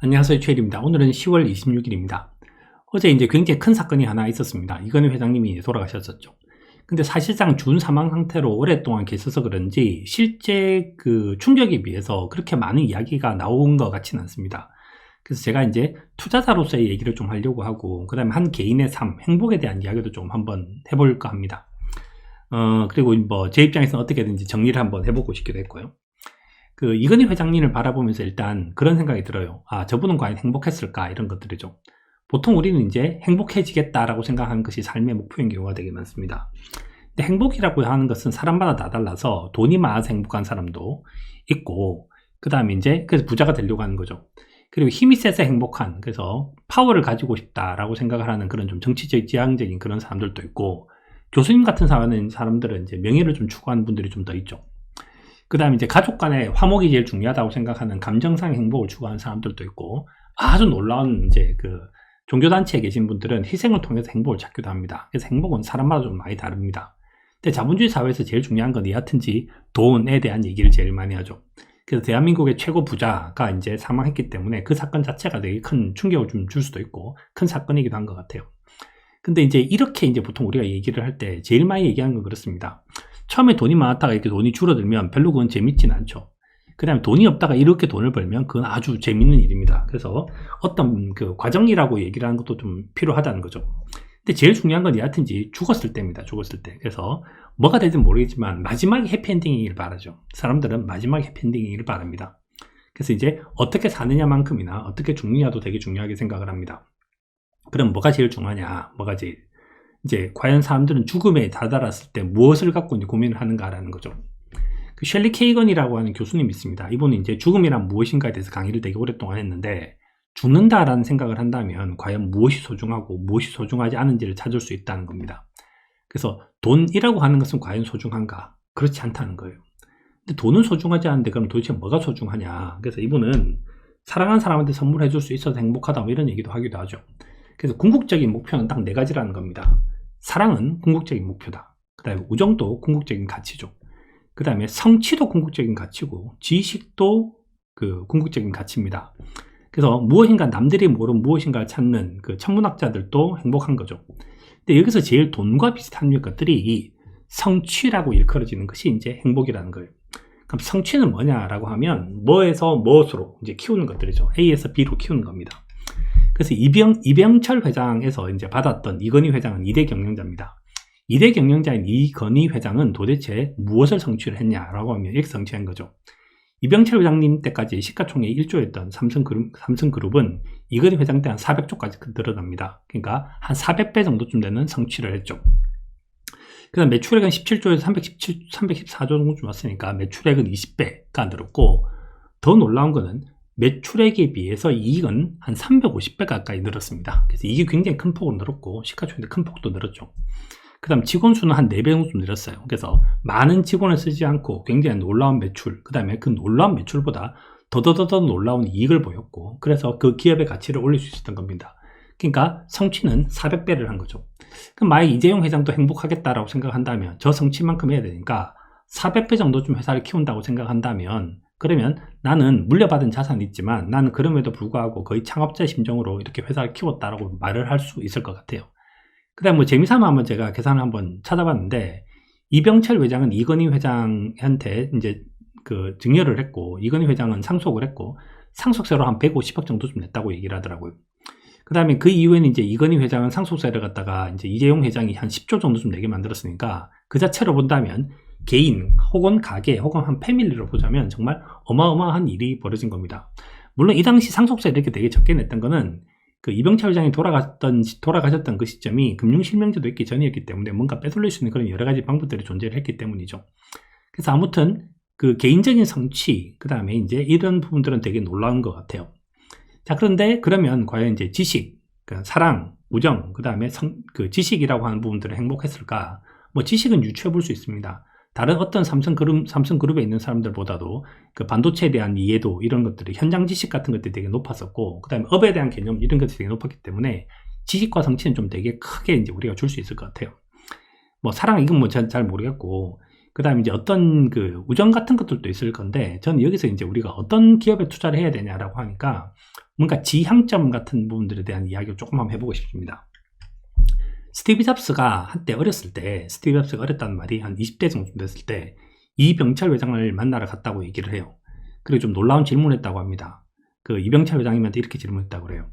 안녕하세요, 최일입니다. 오늘은 10월 26일입니다. 어제 이제 굉장히 큰 사건이 하나 있었습니다. 이건희 회장님이 돌아가셨었죠. 근데 사실상 준 사망 상태로 오랫동안 계셔서 그런지 실제 그 충격에 비해서 그렇게 많은 이야기가 나온 것 같지는 않습니다. 그래서 제가 이제 투자자로서의 얘기를 좀 하려고 하고, 그 다음에 한 개인의 삶, 행복에 대한 이야기도 좀 한번 해볼까 합니다. 그리고 뭐 제 입장에서는 어떻게든지 정리를 한번 해보고 싶기도 했고요. 그 이건희 회장님을 바라보면서 일단 그런 생각이 들어요. 아, 저분은 과연 행복했을까? 이런 것들이죠. 보통 우리는 이제 행복해지겠다라고 생각하는 것이 삶의 목표인 경우가 되게 많습니다. 근데 행복이라고 하는 것은 사람마다 다 달라서 돈이 많아서 행복한 사람도 있고, 그 다음에 이제 그래서 부자가 되려고 하는 거죠. 그리고 힘이 세서 행복한, 그래서 파워를 가지고 싶다라고 생각을 하는 그런 좀 정치적 지향적인 그런 사람들도 있고, 교수님 같은 사람들은 이제 명예를 좀 추구하는 분들이 좀 더 있죠. 그 다음에 이제 가족 간의 화목이 제일 중요하다고 생각하는 감정상 행복을 추구하는 사람들도 있고, 아주 놀라운 이제 그 종교단체에 계신 분들은 희생을 통해서 행복을 찾기도 합니다. 그래서 행복은 사람마다 좀 많이 다릅니다. 근데 자본주의 사회에서 제일 중요한 건 여하튼지 돈에 대한 얘기를 제일 많이 하죠. 그래서 대한민국의 최고 부자가 이제 사망했기 때문에 그 사건 자체가 되게 큰 충격을 좀 줄 수도 있고 큰 사건이기도 한 것 같아요. 근데 이제 이렇게 이제 보통 우리가 얘기를 할 때 제일 많이 얘기하는 건 그렇습니다. 처음에 돈이 많았다가 이렇게 돈이 줄어들면 별로 그건 재밌진 않죠. 그 다음에 돈이 없다가 이렇게 돈을 벌면 그건 아주 재밌는 일입니다. 그래서 어떤 그 과정이라고 얘기를 하는 것도 좀 필요하다는 거죠. 근데 제일 중요한 건 여하튼지 죽었을 때입니다. 죽었을 때. 그래서 뭐가 되든 모르겠지만 마지막에 해피엔딩이길 바라죠. 사람들은 마지막에 해피엔딩이길 바랍니다. 그래서 이제 어떻게 사느냐만큼이나 어떻게 죽느냐도 되게 중요하게 생각을 합니다. 그럼 뭐가 제일 중요하냐? 뭐가 제일 이제 과연 사람들은 죽음에 다다랐을 때 무엇을 갖고 이제 고민을 하는가라는 거죠. 그 셸리 케이건이라고 하는 교수님이 있습니다. 이분은 이제 죽음이란 무엇인가에 대해서 강의를 되게 오랫동안 했는데, 죽는다라는 생각을 한다면 과연 무엇이 소중하고 무엇이 소중하지 않은지를 찾을 수 있다는 겁니다. 그래서 돈이라고 하는 것은 과연 소중한가? 그렇지 않다는 거예요. 근데 돈은 소중하지 않은데 그럼 도대체 뭐가 소중하냐? 그래서 이분은 사랑하는 사람한테 선물해 줄 수 있어서 행복하다 뭐 이런 얘기도 하기도 하죠. 그래서 궁극적인 목표는 딱 4가지라는 겁니다. 사랑은 궁극적인 목표다. 그 다음에 우정도 궁극적인 가치죠. 그 다음에 성취도 궁극적인 가치고, 지식도 그 궁극적인 가치입니다. 그래서 무엇인가 남들이 모르는 무엇인가를 찾는 그 천문학자들도 행복한 거죠. 근데 여기서 제일 돈과 비슷한 것들이 이 성취라고 일컬어지는 것이 이제 행복이라는 거예요. 그럼 성취는 뭐냐라고 하면 뭐에서 무엇으로 이제 키우는 것들이죠. A에서 B로 키우는 겁니다. 그래서 이병철 회장에서 이제 받았던 이건희 회장은 2대 경영자입니다. 2대 경영자인 이건희 회장은 도대체 무엇을 성취를 했냐라고 하면 이렇게 성취한 거죠. 이병철 회장님 때까지 시가총액 1조였던 삼성그룹은 이건희 회장 때 한 400조까지 늘어납니다. 그러니까 한 400배 정도쯤 되는 성취를 했죠. 그 다음 매출액은 17조에서 314조 정도쯤 왔으니까 매출액은 20배가 늘었고, 더 놀라운 거는 매출액에 비해서 이익은 한 350배 가까이 늘었습니다. 그래서 이게 굉장히 큰 폭으로 늘었고, 시가총액 큰 폭도 늘었죠. 그 다음 직원 수는 한 4배 정도 늘었어요. 그래서 많은 직원을 쓰지 않고 굉장히 놀라운 매출, 그 다음에 그 놀라운 매출보다 더더더더 놀라운 이익을 보였고, 그래서 그 기업의 가치를 올릴 수 있었던 겁니다. 그러니까 성취는 400배를 한 거죠. 그럼 만약 이재용 회장도 행복하겠다라고 생각한다면 저 성취만큼 해야 되니까 400배 정도쯤 회사를 키운다고 생각한다면, 그러면 나는 물려받은 자산이 있지만 나는 그럼에도 불구하고 거의 창업자 심정으로 이렇게 회사를 키웠다라고 말을 할 수 있을 것 같아요. 그 다음 뭐 재미삼아 한번 제가 계산을 한번 찾아봤는데, 이병철 회장은 이건희 회장한테 이제 그 증여를 했고, 이건희 회장은 상속을 했고, 상속세로 한 150억 정도 좀 냈다고 얘기를 하더라고요. 그 다음에 그 이후에는 이제 이건희 회장은 상속세를 갖다가 이제 이재용 회장이 한 10조 정도 좀 내게 만들었으니까, 그 자체로 본다면 개인 혹은 가게 혹은 한 패밀리로 보자면 정말 어마어마한 일이 벌어진 겁니다. 물론 이 당시 상속세를 이렇게 되게 적게 냈던 거는 그 이병철 회장이 돌아가셨던 그 시점이 금융실명제도 있기 전이었기 때문에 뭔가 빼돌릴 수 있는 그런 여러 가지 방법들이 존재를 했기 때문이죠. 그래서 아무튼 그 개인적인 성취, 그 다음에 이제 이런 부분들은 되게 놀라운 것 같아요. 자, 그런데 그러면 과연 이제 지식, 그러니까 사랑, 우정, 그 다음에 그 지식이라고 하는 부분들은 행복했을까? 뭐 지식은 유추해 볼 수 있습니다. 다른 어떤 삼성그룹에 있는 사람들보다도 그 반도체에 대한 이해도 이런 것들이 현장 지식 같은 것들이 되게 높았었고, 그 다음에 업에 대한 개념 이런 것들이 되게 높았기 때문에 지식과 성취는 좀 되게 크게 이제 우리가 줄 수 있을 것 같아요. 뭐 사랑 이건 뭐 잘 모르겠고, 그 다음에 이제 어떤 그 우정 같은 것들도 있을 건데, 저는 여기서 이제 우리가 어떤 기업에 투자를 해야 되냐라고 하니까 뭔가 지향점 같은 부분들에 대한 이야기를 조금 한번 해보고 싶습니다. 스티브 잡스가 한때 어렸을 때, 스티브 잡스가 어렸다는 말이 한 20대 정도 됐을 때 이병철 회장을 만나러 갔다고 얘기를 해요. 그리고 좀 놀라운 질문을 했다고 합니다. 그 이병철 회장님한테 이렇게 질문했다고 그래요.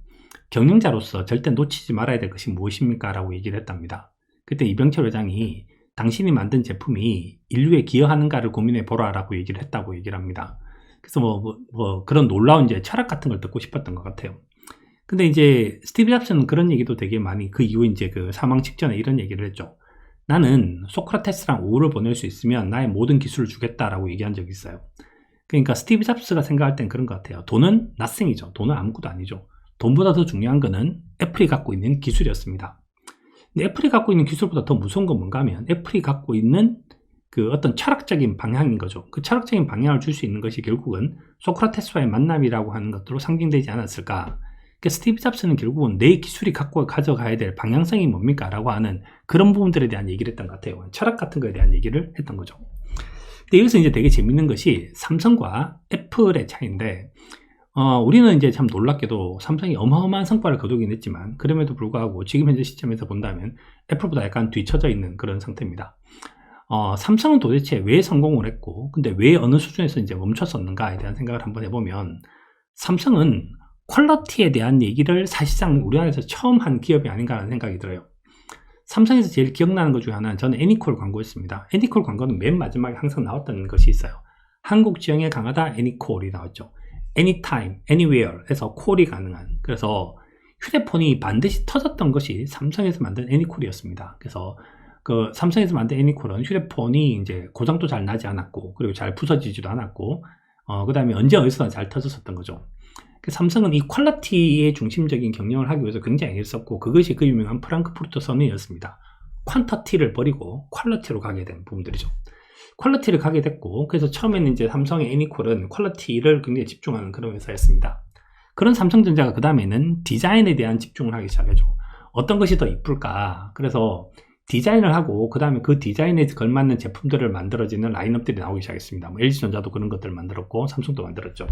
경영자로서 절대 놓치지 말아야 될 것이 무엇입니까? 라고 얘기를 했답니다. 그때 이병철 회장이 당신이 만든 제품이 인류에 기여하는가를 고민해 보라 라고 얘기를 했다고 얘기를 합니다. 그래서 그런 놀라운 이제 철학 같은 걸 듣고 싶었던 것 같아요. 근데 이제 스티브 잡스는 그런 얘기도 되게 많이 그 이후 이제 그 사망 직전에 이런 얘기를 했죠. 나는 소크라테스랑 오후를 보낼 수 있으면 나의 모든 기술을 주겠다라고 얘기한 적이 있어요. 그러니까 스티브 잡스가 생각할 땐 그런 것 같아요. 돈은 nothing이죠. 돈은 아무것도 아니죠. 돈보다 더 중요한 거는 애플이 갖고 있는 기술이었습니다. 근데 애플이 갖고 있는 기술보다 더 무서운 건 뭔가 하면 애플이 갖고 있는 그 어떤 철학적인 방향인 거죠. 그 철학적인 방향을 줄 수 있는 것이 결국은 소크라테스와의 만남이라고 하는 것으로 상징되지 않았을까. 그러니까 스티브 잡스는 결국은 내 기술이 가져가야 될 방향성이 뭡니까? 라고 하는 그런 부분들에 대한 얘기를 했던 것 같아요. 철학 같은 거에 대한 얘기를 했던 거죠. 근데 여기서 이제 되게 재밌는 것이 삼성과 애플의 차이인데, 우리는 이제 참 놀랍게도 삼성이 어마어마한 성과를 거두긴 했지만, 그럼에도 불구하고 지금 현재 시점에서 본다면 애플보다 약간 뒤처져 있는 그런 상태입니다. 삼성은 도대체 왜 성공을 했고, 근데 왜 어느 수준에서 이제 멈췄었는가에 대한 생각을 한번 해보면, 삼성은 퀄리티에 대한 얘기를 사실상 우리나라에서 처음 한 기업이 아닌가 하는 생각이 들어요. 삼성에서 제일 기억나는 것 중에 하나는 저는 애니콜 광고였습니다. 애니콜 광고는 맨 마지막에 항상 나왔던 것이 있어요. 한국 지형에 강하다 애니콜이 나왔죠. anytime, anywhere 에서 콜이 가능한. 그래서 휴대폰이 반드시 터졌던 것이 삼성에서 만든 애니콜이었습니다. 그래서 그 삼성에서 만든 애니콜은 휴대폰이 이제 고장도 잘 나지 않았고, 그리고 잘 부서지지도 않았고, 그 다음에 언제 어디서나 잘 터졌었던 거죠. 삼성은 이 퀄리티의 중심적인 경영을 하기 위해서 굉장히 애썼고, 그것이 그 유명한 프랑크푸르트 선언이었습니다. 퀀터티를 버리고 퀄리티로 가게 된 부분들이죠. 퀄리티를 가게 됐고, 그래서 처음에는 이제 삼성의 애니콜은 퀄리티를 굉장히 집중하는 그런 회사였습니다. 그런 삼성전자가 그 다음에는 디자인에 대한 집중을 하기 시작하죠. 어떤 것이 더 이쁠까? 그래서 디자인을 하고, 그 다음에 그 디자인에 걸맞는 제품들을 만들어지는 라인업들이 나오기 시작했습니다. LG전자도 그런 것들을 만들었고, 삼성도 만들었죠.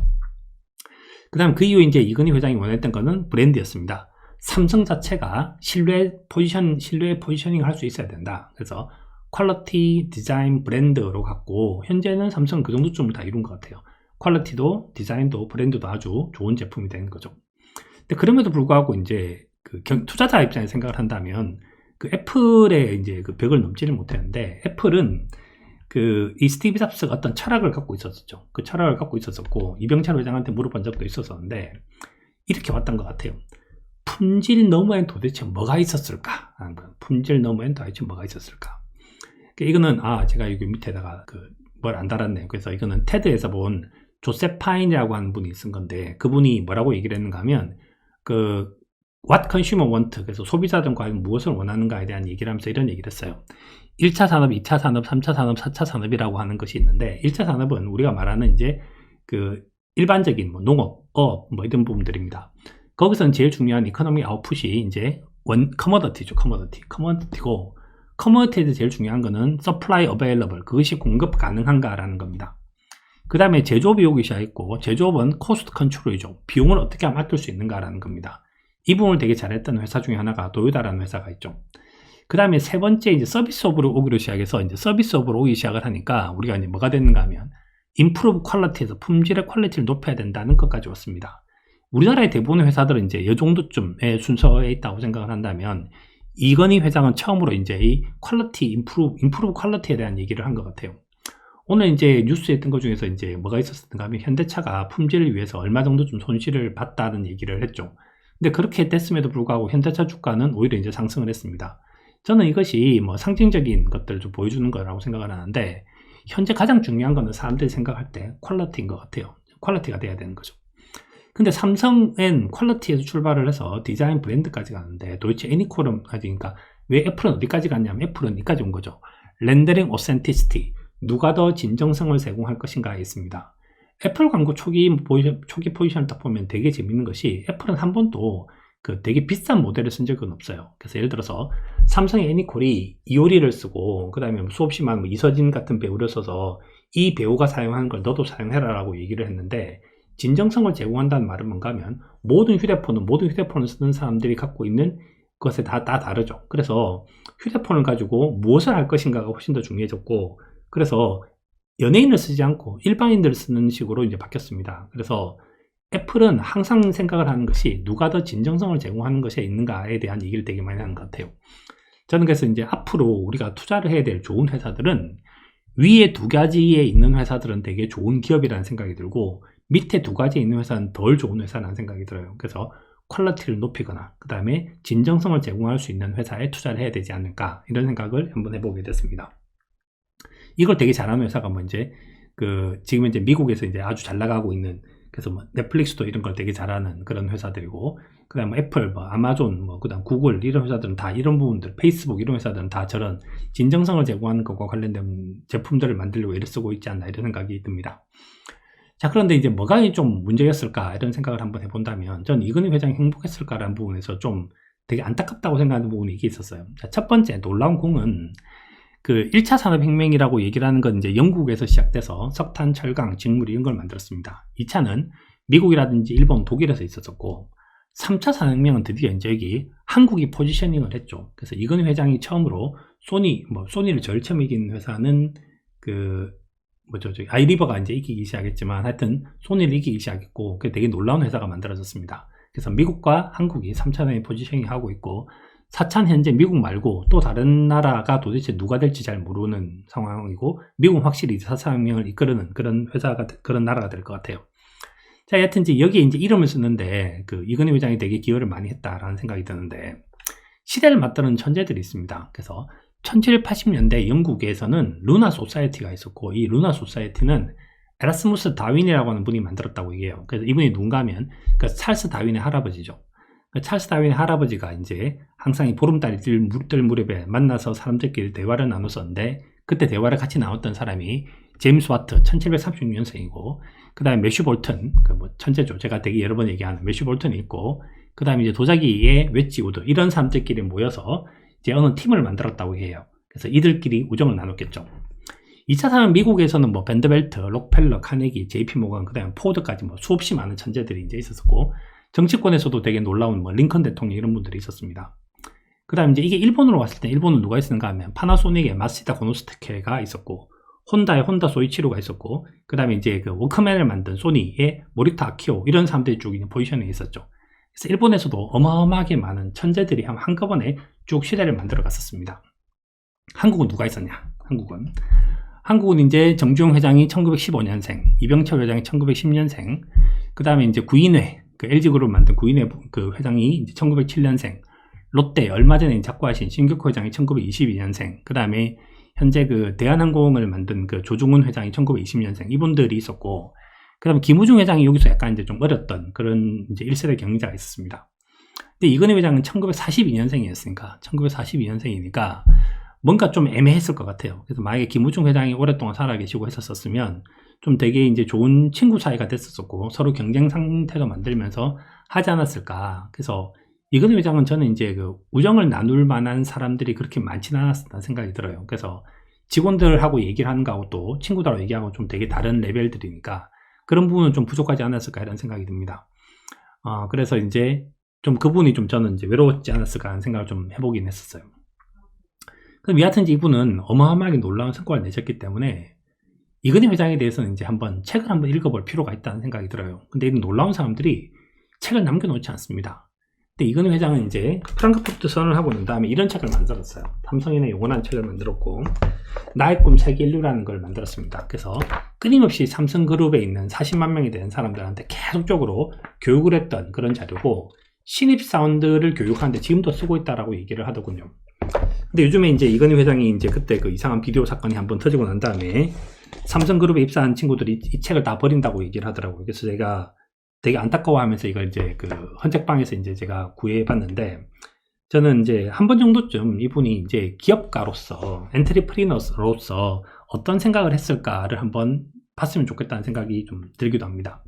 그 다음 그 이후 이제 이건희 회장이 원했던 거는 브랜드였습니다. 삼성 자체가 신뢰 포지셔닝을 할 수 있어야 된다. 그래서 퀄리티, 디자인, 브랜드로 갖고, 현재는 삼성은 그 정도쯤을 다 이룬 것 같아요. 퀄리티도, 디자인도, 브랜드도 아주 좋은 제품이 되는 거죠. 근데 그럼에도 불구하고 이제 그 투자자 입장에서 생각을 한다면, 그 애플의 이제 그 벽을 넘지를 못했는데, 애플은 이 스티브 잡스가 어떤 철학을 갖고 있었죠. 그 철학을 갖고 있었고, 이병철 회장한테 물어본 적도 있었는데, 이렇게 왔던 것 같아요. 품질 너머엔 도대체 뭐가 있었을까? 품질 너머엔 도대체 뭐가 있었을까? 이거는, 제가 여기 밑에다가 뭘 안 달았네요. 그래서 이거는 테드에서 본 조셉 파인이라고 하는 분이 쓴 건데, 그분이 뭐라고 얘기를 했는가 하면, What consumer want, 그래서 소비자들은 과연 무엇을 원하는가에 대한 얘기를 하면서 이런 얘기를 했어요. 1차 산업, 2차 산업, 3차 산업, 4차 산업이라고 하는 것이 있는데, 1차 산업은 우리가 말하는 이제 일반적인 농업, 어업, 이런 부분들입니다. 거기서는 제일 중요한 이코노미 아웃풋이 이제 커머더티죠. 커머더티고, 커머더티에서 제일 중요한 거는 supply available, 그것이 공급 가능한가라는 겁니다. 그 다음에 제조업이 오기 시작했고, 제조업은 코스트 컨트롤이죠. 비용을 어떻게 하면 아낄 수 있는가라는 겁니다. 이 부분을 되게 잘했던 회사 중에 하나가 도요타라는 회사가 있죠. 그 다음에 세 번째 이제 서비스업으로 오기로 시작해서, 이제 서비스업으로 오기 시작을 하니까 우리가 이제 뭐가 됐는가 하면 improve quality에서 품질의 퀄리티를 높여야 된다는 것까지 왔습니다. 우리나라의 대부분의 회사들은 이제 이 정도쯤의 순서에 있다고 생각을 한다면, 이건희 회장은 처음으로 이제 이 퀄리티, improve 퀄리티에 대한 얘기를 한 것 같아요. 오늘 이제 뉴스에 했던 것 중에서 이제 뭐가 있었던가 하면, 현대차가 품질을 위해서 얼마 정도 좀 손실을 봤다는 얘기를 했죠. 근데 그렇게 됐음에도 불구하고 현대차 주가는 오히려 이제 상승을 했습니다. 저는 이것이 상징적인 것들을 좀 보여주는 거라고 생각을 하는데, 현재 가장 중요한 거는 사람들이 생각할 때 퀄리티인 것 같아요. 퀄리티가 돼야 되는 거죠. 근데 삼성은 퀄리티에서 출발을 해서 디자인 브랜드까지 가는데, 도대체 애니콜은까지, 그러니까 왜 애플은 어디까지 갔냐면, 애플은 여기까지 온 거죠. 렌더링 오센티시티, 누가 더 진정성을 제공할 것인가에 있습니다. 애플 광고 초기 포지션을 딱 보면 되게 재밌는 것이, 애플은 한 번도 되게 비싼 모델을 쓴 적은 없어요. 그래서 예를 들어서 삼성의 애니콜이 이효리를 쓰고, 그 다음에 수없이 많은 이서진 같은 배우를 써서 이 배우가 사용하는 걸 너도 사용해라 라고 얘기를 했는데, 진정성을 제공한다는 말은 뭔가 하면 모든 휴대폰을 쓰는 사람들이 갖고 있는 것에 다 다르죠. 그래서 휴대폰을 가지고 무엇을 할 것인가가 훨씬 더 중요해졌고, 그래서 연예인을 쓰지 않고 일반인들을 쓰는 식으로 이제 바뀌었습니다. 그래서 애플은 항상 생각을 하는 것이 누가 더 진정성을 제공하는 것에 있는가에 대한 얘기를 되게 많이 하는 것 같아요. 저는 그래서 이제 앞으로 우리가 투자를 해야 될 좋은 회사들은 위에 두 가지에 있는 회사들은 되게 좋은 기업이라는 생각이 들고, 밑에 두 가지에 있는 회사는 덜 좋은 회사라는 생각이 들어요. 그래서 퀄리티를 높이거나 그 다음에 진정성을 제공할 수 있는 회사에 투자를 해야 되지 않을까, 이런 생각을 한번 해보게 됐습니다. 이걸 되게 잘하는 회사가 뭐 이제 지금 이제 미국에서 이제 아주 잘 나가고 있는, 그래서 뭐 넷플릭스도 이런 걸 되게 잘하는 그런 회사들이고, 그 다음 애플, 뭐 아마존, 뭐 그 다음 구글, 이런 회사들은 다 이런 부분들, 페이스북 이런 회사들은 다 저런 진정성을 제공하는 것과 관련된 제품들을 만들려고 애를 쓰고 있지 않나, 이런 생각이 듭니다. 자, 그런데 이제 뭐가 좀 문제였을까, 이런 생각을 한번 해본다면, 전 이건희 회장이 행복했을까라는 부분에서 좀 되게 안타깝다고 생각하는 부분이 이게 있었어요. 자, 첫 번째 놀라운 공은 1차 산업혁명이라고 얘기를 하는 건 이제 영국에서 시작돼서 석탄, 철강, 직물 이런 걸 만들었습니다. 2차는 미국이라든지 일본, 독일에서 있었었고, 3차 산업혁명은 드디어 이제 여기 한국이 포지셔닝을 했죠. 그래서 이건희 회장이 처음으로 소니를 제일 처음 이긴 회사는 아이리버가 이제 이기기 시작했지만, 하여튼 소니를 이기기 시작했고, 그게 되게 놀라운 회사가 만들어졌습니다. 그래서 미국과 한국이 3차전에 포지셔닝 하고 있고, 4차는 현재 미국 말고 또 다른 나라가 도대체 누가 될지 잘 모르는 상황이고, 미국은 확실히 4차 혁명을 이끌는 그런 회사가, 그런 나라가 될 것 같아요. 자, 여하튼 이제 여기에 이제 이름을 쓰는데 이건희 회장이 되게 기여를 많이 했다라는 생각이 드는데, 시대를 맞드는 천재들이 있습니다. 그래서 1780년대 영국에서는 루나 소사이어티가 있었고, 이 루나 소사이어티는 에라스무스 다윈이라고 하는 분이 만들었다고 얘기해요. 그래서 이분이 누군가 하면 찰스 다윈의 할아버지죠. 찰스 다윈의 할아버지가 이제 항상 이 보름달이 뜰 무렵에 만나서 사람들끼리 대화를 나눴었는데, 그때 대화를 같이 나눴던 사람이 제임스 와트 1736년생이고, 그 다음에 매슈 볼튼, 천재죠. 제가 되게 여러 번 얘기하는 매슈 볼튼이 있고, 그 다음에 이제 도자기의 웨지 우드, 이런 사람들끼리 모여서 이제 어느 팀을 만들었다고 해요. 그래서 이들끼리 우정을 나눴겠죠. 2차 산업 미국에서는 밴더벨트, 록펠러, 카네기, JP 모건, 그 다음에 포드까지 수없이 많은 천재들이 이제 있었고, 정치권에서도 되게 놀라운 링컨 대통령 이런 분들이 있었습니다. 그 다음에 이제 이게 일본으로 왔을 때 일본은 누가 있었는가 하면 파나소닉의 마시다 고노스테케가 있었고, 혼다의 혼다 소이치로가 있었고, 그 다음에 이제 워크맨을 만든 소니의 모리타 아키오, 이런 사람들이 쭉 포지션에 있었죠. 그래서 일본에서도 어마어마하게 많은 천재들이 한꺼번에 쭉 시대를 만들어 갔었습니다. 한국은 누가 있었냐? 한국은 이제 정주영 회장이 1915년생, 이병철 회장이 1910년생, 그 다음에 이제 구인회, LG그룹을 만든 구인회 회장이 이제 1907년생, 롯데 얼마 전에 작고하신 신격호 회장이 1922년생, 그 다음에 현재 대한항공을 만든 조중훈 회장이 1920년생, 이분들이 있었고, 그 다음에 김우중 회장이 여기서 약간 이제 좀 어렸던 그런 이제 1세대 경제자가 있었습니다. 근데 이건희 회장은 1942년생이었으니까, 뭔가 좀 애매했을 것 같아요. 그래서 만약에 김우중 회장이 오랫동안 살아계시고 했었으면 좀 되게 이제 좋은 친구 사이가 됐었고, 서로 경쟁 상태도 만들면서 하지 않았을까. 그래서 이건희 회장은 저는 이제 우정을 나눌 만한 사람들이 그렇게 많지는 않았다는 생각이 들어요. 그래서 직원들하고 얘기를 하는 거하고 또 친구들하고 얘기하고 좀 되게 다른 레벨들이니까 그런 부분은 좀 부족하지 않았을까, 이런 생각이 듭니다. 그래서 이제 좀 그분이 좀 저는 이제 외로웠지 않았을까 하는 생각을 좀 해보긴 했었어요. 그럼 여하튼 이분은 어마어마하게 놀라운 성과를 내셨기 때문에 이건희 회장에 대해서는 이제 책을 한번 읽어볼 필요가 있다는 생각이 들어요. 근데 이런 놀라운 사람들이 책을 남겨놓지 않습니다. 근데 이건희 회장은 이제 프랑크푸르트 선언을 하고 난 다음에 이런 책을 만들었어요. 삼성인의 영원한 책을 만들었고, 나의 꿈 세계 인류라는 걸 만들었습니다. 그래서 끊임없이 삼성그룹에 있는 40만 명이 되는 사람들한테 계속적으로 교육을 했던 그런 자료고, 신입사원들을 교육하는데 지금도 쓰고 있다라고 얘기를 하더군요. 근데 요즘에 이제 이건희 회장이 이제 그때 이상한 비디오 사건이 한번 터지고 난 다음에 삼성그룹에 입사한 친구들이 이 책을 다 버린다고 얘기를 하더라고요. 그래서 제가 되게 안타까워하면서 이걸 이제 헌책방에서 이제 제가 구해봤는데, 저는 이제 한 번 정도쯤 이분이 이제 기업가로서, 엔트리프리너로서 어떤 생각을 했을까를 한번 봤으면 좋겠다는 생각이 좀 들기도 합니다.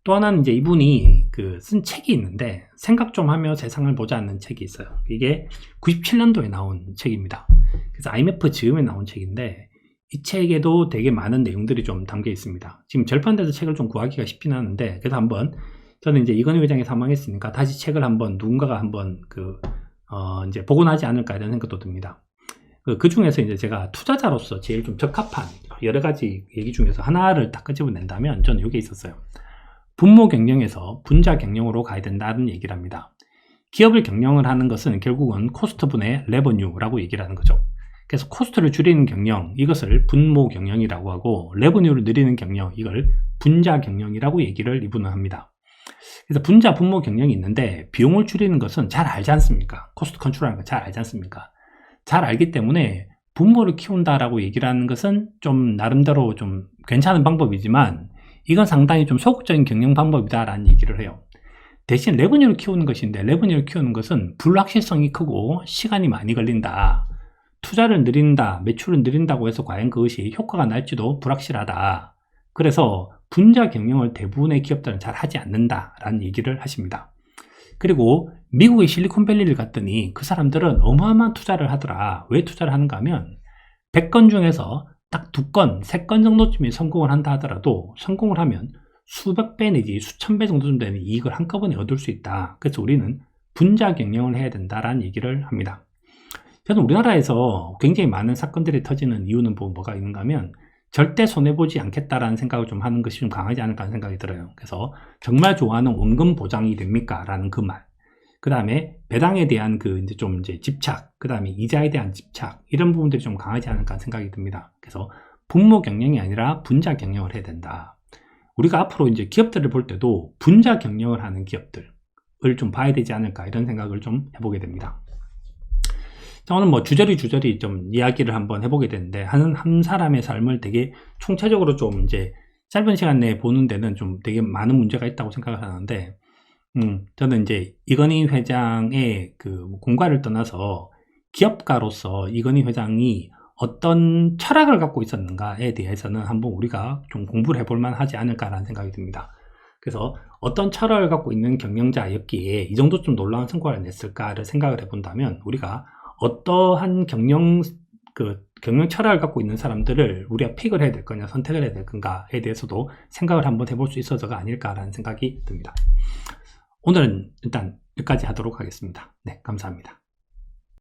또 하나는 이제 이분이 쓴 책이 있는데, 생각 좀 하며 세상을 보자는 책이 있어요. 이게 97년도에 나온 책입니다. 그래서 IMF 즈음에 나온 책인데, 이 책에도 되게 많은 내용들이 좀 담겨 있습니다. 지금 절판돼서 책을 좀 구하기가 쉽진 않은데, 그래서 한번 저는 이제 이건희 회장이 사망했으니까 다시 책을 한번 누군가가 한번 이제 복원하지 않을까 이런 생각도 듭니다. 그 중에서 이제 제가 투자자로서 제일 좀 적합한 여러 가지 얘기 중에서 하나를 딱 끄집어낸다면 저는 이게 있었어요. 분모 경영에서 분자 경영으로 가야 된다는 얘기를 합니다. 기업을 경영을 하는 것은 결국은 코스트분의 레버뉴라고 얘기를 하는 거죠. 그래서 코스트를 줄이는 경영, 이것을 분모 경영이라고 하고, 레버뉴를 늘리는 경영, 이걸 분자 경영이라고 얘기를 이분은 합니다. 그래서 분자, 분모 경영이 있는데, 비용을 줄이는 것은 잘 알지 않습니까? 코스트 컨트롤하는 거 잘 알지 않습니까? 잘 알기 때문에 분모를 키운다라고 얘기를 하는 것은 좀 나름대로 좀 괜찮은 방법이지만, 이건 상당히 좀 소극적인 경영 방법이다라는 얘기를 해요. 대신 레버뉴를 키우는 것인데, 레버뉴를 키우는 것은 불확실성이 크고 시간이 많이 걸린다. 투자를 늘린다, 매출을 늘린다고 해서 과연 그것이 효과가 날지도 불확실하다. 그래서 분자 경영을 대부분의 기업들은 잘 하지 않는다라는 얘기를 하십니다. 그리고 미국의 실리콘밸리를 갔더니 그 사람들은 어마어마한 투자를 하더라. 왜 투자를 하는가 하면 100건 중에서 딱 2건, 3건 정도쯤이 성공을 한다 하더라도 성공을 하면 수백 배 내지 수천 배 정도 되는 이익을 한꺼번에 얻을 수 있다. 그래서 우리는 분자 경영을 해야 된다라는 얘기를 합니다. 저는 우리나라에서 굉장히 많은 사건들이 터지는 이유는 뭐가 있는가 하면 절대 손해보지 않겠다라는 생각을 좀 하는 것이 좀 강하지 않을까 하는 생각이 들어요. 그래서 정말 좋아하는 원금 보장이 됩니까? 라는 그 말. 그 다음에 배당에 대한 이제 집착, 그 다음에 이자에 대한 집착, 이런 부분들이 좀 강하지 않을까 하는 생각이 듭니다. 그래서 분모 경영이 아니라 분자 경영을 해야 된다. 우리가 앞으로 이제 기업들을 볼 때도 분자 경영을 하는 기업들을 좀 봐야 되지 않을까 이런 생각을 좀 해보게 됩니다. 자, 오늘 뭐 주저리 좀 이야기를 한번 해보게 되는데, 한 사람의 삶을 되게 총체적으로 좀 이제 짧은 시간 내에 보는 데는 좀 되게 많은 문제가 있다고 생각을 하는데, 저는 이제 이건희 회장의 공과를 떠나서 기업가로서 이건희 회장이 어떤 철학을 갖고 있었는가에 대해서는 한번 우리가 좀 공부를 해볼 만하지 않을까라는 생각이 듭니다. 그래서 어떤 철학을 갖고 있는 경영자였기에 이 정도 좀 놀라운 성과를 냈을까를 생각을 해본다면, 우리가 어떠한 경영 철학을 갖고 있는 사람들을 우리가 픽을 해야 될 거냐, 선택을 해야 될 건가에 대해서도 생각을 한번 해볼 수 있어서가 아닐까라는 생각이 듭니다. 오늘은 일단 여기까지 하도록 하겠습니다. 네, 감사합니다.